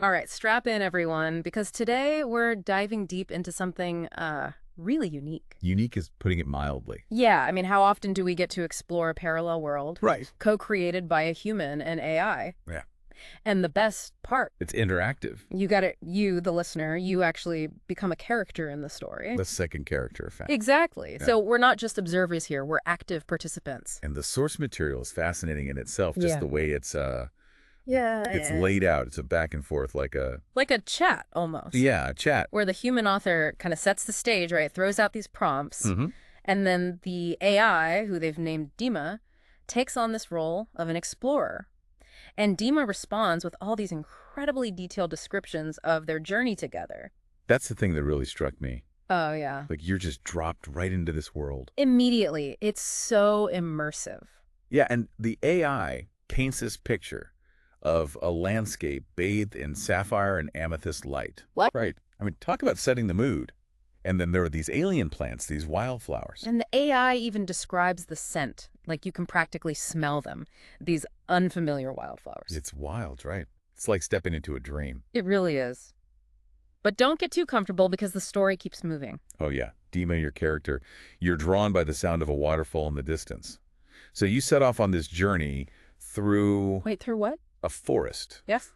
All right, strap in, everyone, because today we're diving deep into something really unique. Unique is putting it mildly. Yeah, I mean, how often do we get to explore a parallel world Right. co-created by a human and AI? Yeah. And the best part, It's interactive. you, the listener, you actually become a character in the story. The second character effect. Exactly. Yeah. So we're not just observers here, we're active participants. And the source material is fascinating in itself, just Yeah. the way it's Yeah. laid out. It's a back and forth like a Like a chat, almost. yeah, a chat. Where the human author kind of sets the stage, right? Throws out these prompts. Mm-hmm. And then the AI, who they've named Dima, takes on this role of an explorer. And Dima responds with all these incredibly detailed descriptions of their journey together. That's the thing that really struck me. Oh, yeah. Like you're just dropped right into this world. Immediately. It's so immersive. Yeah, and the AI paints this picture of a landscape bathed in sapphire and amethyst light. What? Right. I mean, talk about setting the mood. And then there are these alien plants, these wildflowers. And the AI even describes the scent, like you can practically smell them, these unfamiliar wildflowers. It's wild, right? It's like stepping into a dream. It really is. But don't get too comfortable because the story keeps moving. Oh, yeah. Dima, your character, you're drawn by the sound of a waterfall in the distance. So you set off on this journey through Wait, through what? a forest. Yes.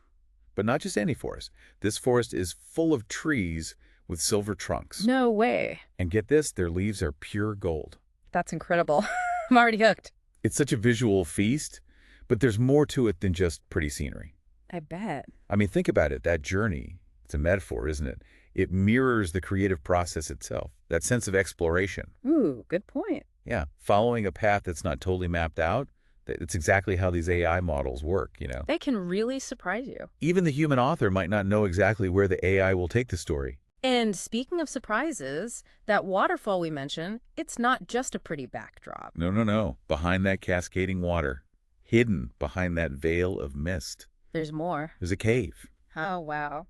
But not just any forest. This forest is full of trees with silver trunks. No way. And get this, their leaves are pure gold. That's incredible. I'm already hooked. It's such a visual feast, but there's more to it than just pretty scenery. I bet. I mean, think about it. That journey, it's a metaphor, isn't it? It mirrors the creative process itself, that sense of exploration. Ooh, good point. Yeah, following a path that's not totally mapped out, it's exactly how these AI models work, They can really surprise you. Even the human author might not know exactly where the AI will take the story. And speaking of surprises, that waterfall we mentioned, it's not just a pretty backdrop. No, no, no. Behind that cascading water, hidden behind that veil of mist, There's more. there's a cave. Oh, wow.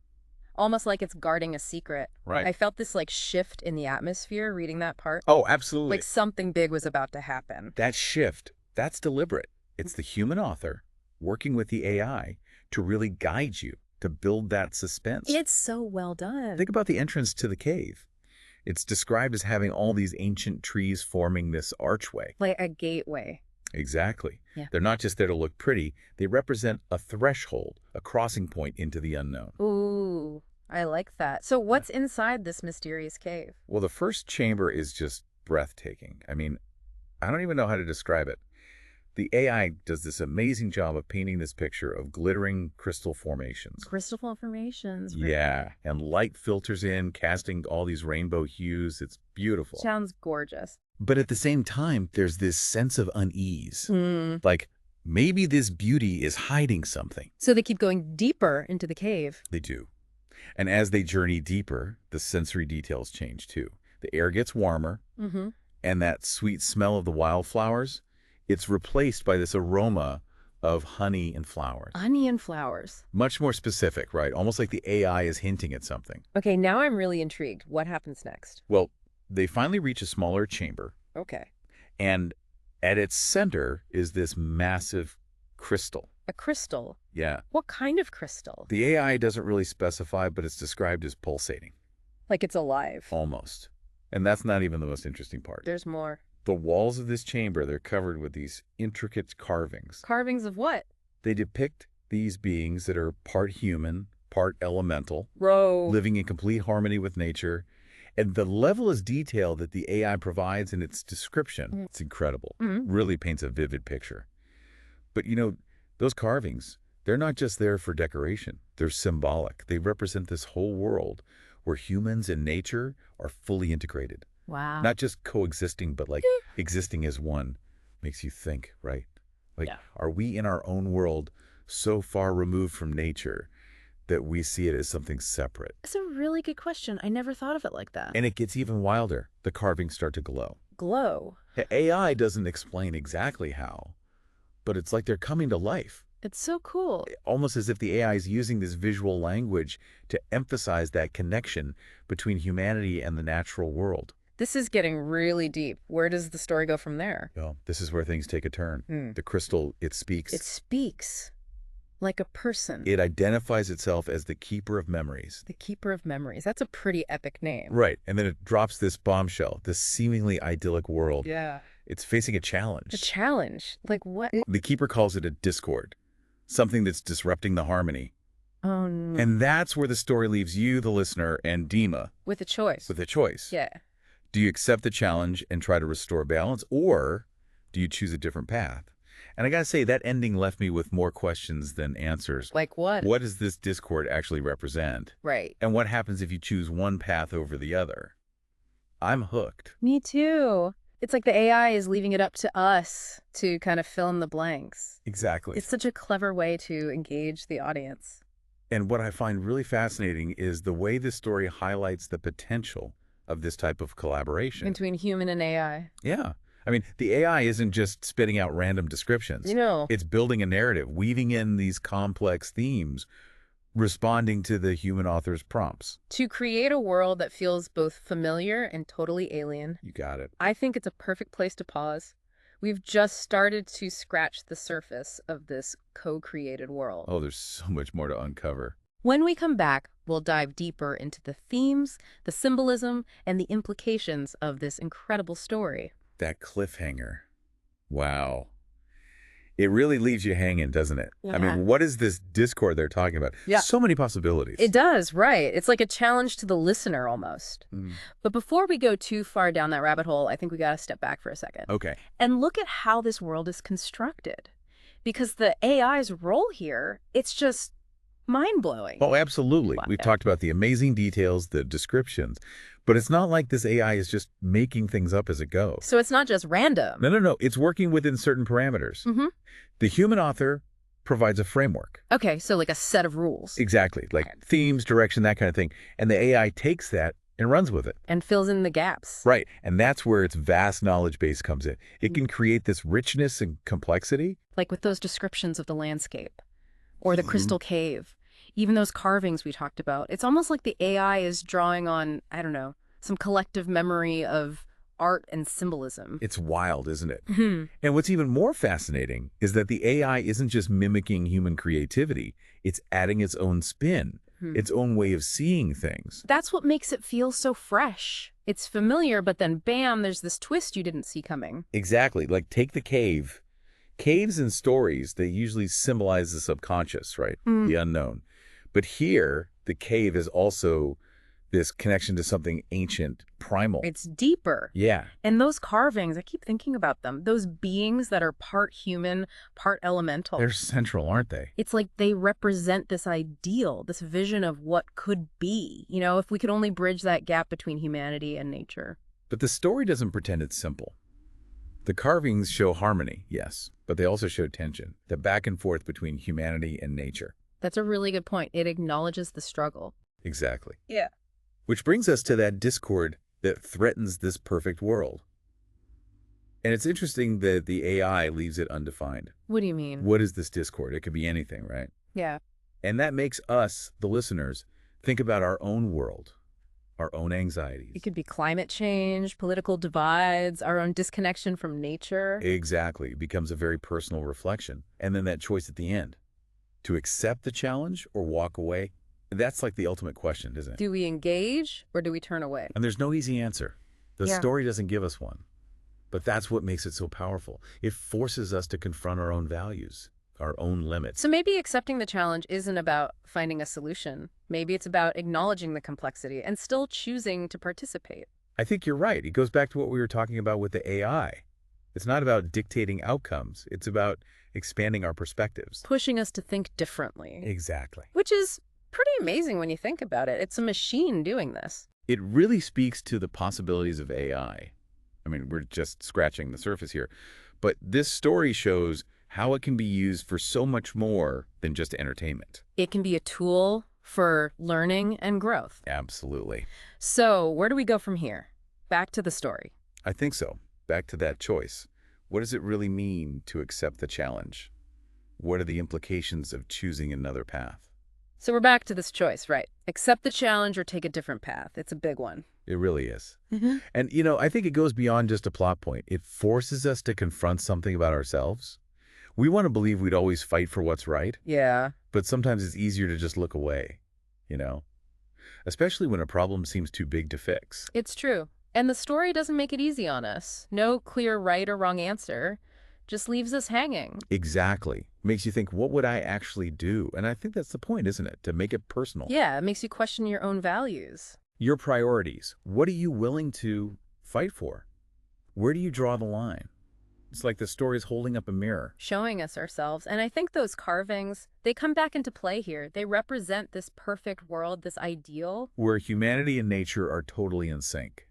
Almost like it's guarding a secret. Right. I felt this like shift in the atmosphere reading that part. Oh, absolutely. Like something big was about to happen. That shift, that's deliberate. It's the human author working with the AI to really guide you, to build that suspense. It's so well done. Think about the entrance to the cave. It's described as having all these ancient trees forming this archway. Like a gateway. Exactly. Yeah. They're not just there to look pretty, they represent a threshold, a crossing point into the unknown. Ooh, I like that. So what's inside this mysterious cave? Well, the first chamber is just breathtaking. I mean, I don't even know how to describe it. The AI does this amazing job of painting this picture of glittering crystal formations. Crystal formations. Yeah, and light filters in, casting all these rainbow hues. It's beautiful. Sounds gorgeous. But at the same time, there's this sense of unease. Hmm. Like, maybe this beauty is hiding something. So they keep going deeper into the cave. They do. And as they journey deeper, the sensory details change too. The air gets warmer, Mm-hmm. and that sweet smell of the wildflowers, it's replaced by this aroma of honey and flowers. Onion flowers. Much more specific, right? Almost like the AI is hinting at something. Okay, now I'm really intrigued. What happens next? Well, they finally reach a smaller chamber, Okay. and at its center is this massive crystal. A crystal. Yeah. What kind of crystal? The AI doesn't really specify, but it's described as pulsating. Like it's alive. Almost. And that's not even the most interesting part. There's more. The walls of this chamber, they're covered with these intricate carvings. Carvings of what? They depict these beings that are part human, part elemental, Row. living in complete harmony with nature. And the level of detail that the AI provides in its description, it's incredible. Really paints a vivid picture. But those carvings, they're not just there for decoration. They're symbolic. They represent this whole world where humans and nature are fully integrated. Wow. Not just coexisting, but like existing as one. Makes you think, right? Like, Yeah. Are we in our own world so far removed from nature that we see it as something separate? That's a really good question. I never thought of it like that. And it gets even wilder. The carvings start to glow. Glow. The AI doesn't explain exactly how, but it's like they're coming to life. It's so cool. Almost as if the AI is using this visual language to emphasize that connection between humanity and the natural world. This is getting really deep. Where does the story go from there? Well, this is where things take a turn. The crystal, it speaks. It speaks. Like a person. It identifies itself as the keeper of memories. The keeper of memories. That's a pretty epic name. Right. And then it drops this bombshell, this seemingly idyllic world. Yeah. It's facing a challenge. A challenge? Like what? The keeper calls it a discord, something that's disrupting the harmony. Oh, no. And that's where the story leaves you, the listener, and Dima. With a choice. With a choice. Yeah. Do you accept the challenge and try to restore balance, or do you choose a different path? And I gotta say, that ending left me with more questions than answers. Like what? What does this discord actually represent? Right. And what happens if you choose one path over the other? I'm hooked. Me too. It's like the AI is leaving it up to us to kind of fill in the blanks. Exactly. It's such a clever way to engage the audience. And what I find really fascinating is the way this story highlights the potential of this type of collaboration. Between human and AI. Yeah. I mean, the AI isn't just spitting out random descriptions. You know. It's building a narrative, weaving in these complex themes, responding to the human author's prompts. To create a world that feels both familiar and totally alien. You got it. I think it's a perfect place to pause. We've just started to scratch the surface of this co-created world. Oh, there's so much more to uncover. When we come back, we'll dive deeper into the themes, the symbolism, and the implications of this incredible story. That cliffhanger. Wow. It really leaves you hanging, doesn't it? Yeah. I mean, what is this discord they're talking about? Yeah. So many possibilities. It does, right. It's like a challenge to the listener almost. Mm. But before we go too far down that rabbit hole, I think we got to step back for a second. Okay. And look at how this world is constructed. Because the AI's role here, it's just mind-blowing. Oh, absolutely. Wow. We've talked about the amazing details, the descriptions, but it's not like this AI is just making things up as it goes. So it's not just random. No. It's working within certain parameters. Mm-hmm. The human author provides a framework. Okay, so like a set of rules. Exactly. Like themes, direction, that kind of thing. And the AI takes that and runs with it. And fills in the gaps. Right. And that's where its vast knowledge base comes in. It can create this richness and complexity. Like with those descriptions of the landscape or the crystal cave, even those carvings we talked about. It's almost like the AI is drawing on, I don't know, some collective memory of art and symbolism. It's wild, isn't it? Mhm. And what's even more fascinating is that the AI isn't just mimicking human creativity. It's adding its own spin, its own way of seeing things. That's what makes it feel so fresh. It's familiar, but then bam, there's this twist you didn't see coming. Exactly. Like take the cave. Caves and stories, they usually symbolize the subconscious, right? The unknown. But here, the cave is also this connection to something ancient, primal. It's deeper. Yeah. And those carvings, I keep thinking about them. Those beings that are part human, part elemental. They're central, aren't they? It's like they represent this ideal, this vision of what could be, you know, if we could only bridge that gap between humanity and nature. But the story doesn't pretend it's simple. The carvings show harmony, yes, but they also show tension, the back and forth between humanity and nature. That's a really good point. It acknowledges the struggle. Exactly. Yeah. Which brings us to that discord that threatens this perfect world. And it's interesting that the AI leaves it undefined. What do you mean? What is this discord? It could be anything, right? Yeah. And that makes us, the listeners, think about our own world, our own anxieties. It could be climate change, political divides, our own disconnection from nature. Exactly. It becomes a very personal reflection. And then that choice at the end, to accept the challenge or walk away, that's like the ultimate question, isn't it? Do we engage or do we turn away? And there's no easy answer. The Yeah. story doesn't give us one. But that's what makes it so powerful. It forces us to confront our own values, our own limits. So maybe accepting the challenge isn't about finding a solution. Maybe it's about acknowledging the complexity and still choosing to participate. I think you're right. It goes back to what we were talking about with the AI. It's not about dictating outcomes. It's about expanding our perspectives. Pushing us to think differently. Exactly. Which is pretty amazing when you think about it. It's a machine doing this. It really speaks to the possibilities of AI. I mean, we're just scratching the surface here. But this story shows how it can be used for so much more than just entertainment. It can be a tool for learning and growth. Absolutely. So where do we go from here? Back to the story. I think so. Back to that choice. What does it really mean to accept the challenge? What are the implications of choosing another path? So we're back to this choice, right? Accept the challenge or take a different path. It's a big one. It really is. Mm-hmm. And, you know, I think it goes beyond just a plot point. It forces us to confront something about ourselves. We want to believe we'd always fight for what's right, Yeah, but sometimes it's easier to just look away, you know? Especially when a problem seems too big to fix. it's true. And the story doesn't make it easy on us. No clear right or wrong answer. Just leaves us hanging. Exactly. Makes you think, what would I actually do? And I think that's the point, isn't it? To make it personal. Yeah, it makes you question your own values. Your priorities. What are you willing to fight for? Where do you draw the line? It's like the story's holding up a mirror. Showing us ourselves. And I think those carvings, they come back into play here. They represent this perfect world, this ideal. Where humanity and nature are totally in sync.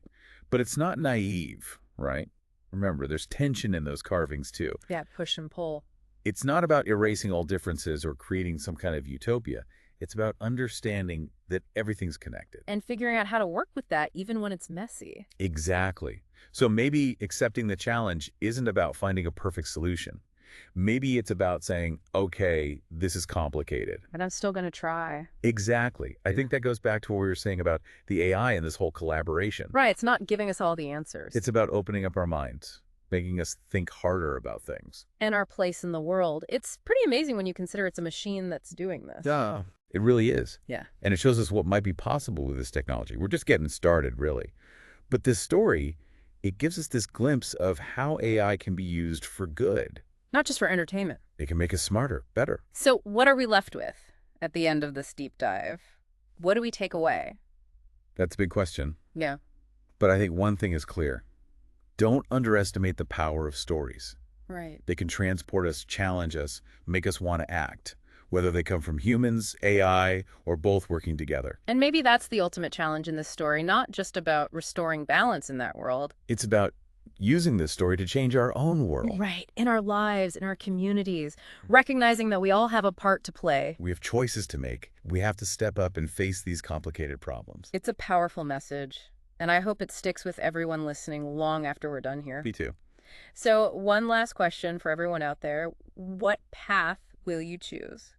But it's not naive, right? Remember, there's tension in those carvings too. Yeah, push and pull. It's not about erasing all differences or creating some kind of utopia. It's about understanding that everything's connected. And figuring out how to work with that even when it's messy. Exactly. So maybe accepting the challenge isn't about finding a perfect solution. Maybe it's about saying, okay, this is complicated. But I'm still going to try. Exactly. I think that goes back to what we were saying about the AI and this whole collaboration. Right, it's not giving us all the answers. It's about opening up our minds, making us think harder about things. And our place in the world. It's pretty amazing when you consider it's a machine that's doing this. Yeah. It really is. Yeah. And it shows us what might be possible with this technology. We're just getting started, really. But this story, it gives us this glimpse of how AI can be used for good. Not just for entertainment. It can make us smarter, better. So what are we left with at the end of this deep dive? What do we take away? That's a big question. Yeah. But I think one thing is clear. Don't underestimate the power of stories. Right. They can transport us, challenge us, make us want to act, whether they come from humans, AI, or both working together. And maybe that's the ultimate challenge in this story, not just about restoring balance in that world. It's about using this story to change our own world. Right. In our lives, in our communities, recognizing that we all have a part to play. We have choices to make. We have to step up and face these complicated problems. It's a powerful message, and I hope it sticks with everyone listening long after we're done here. Me too. So one last question for everyone out there. What path will you choose?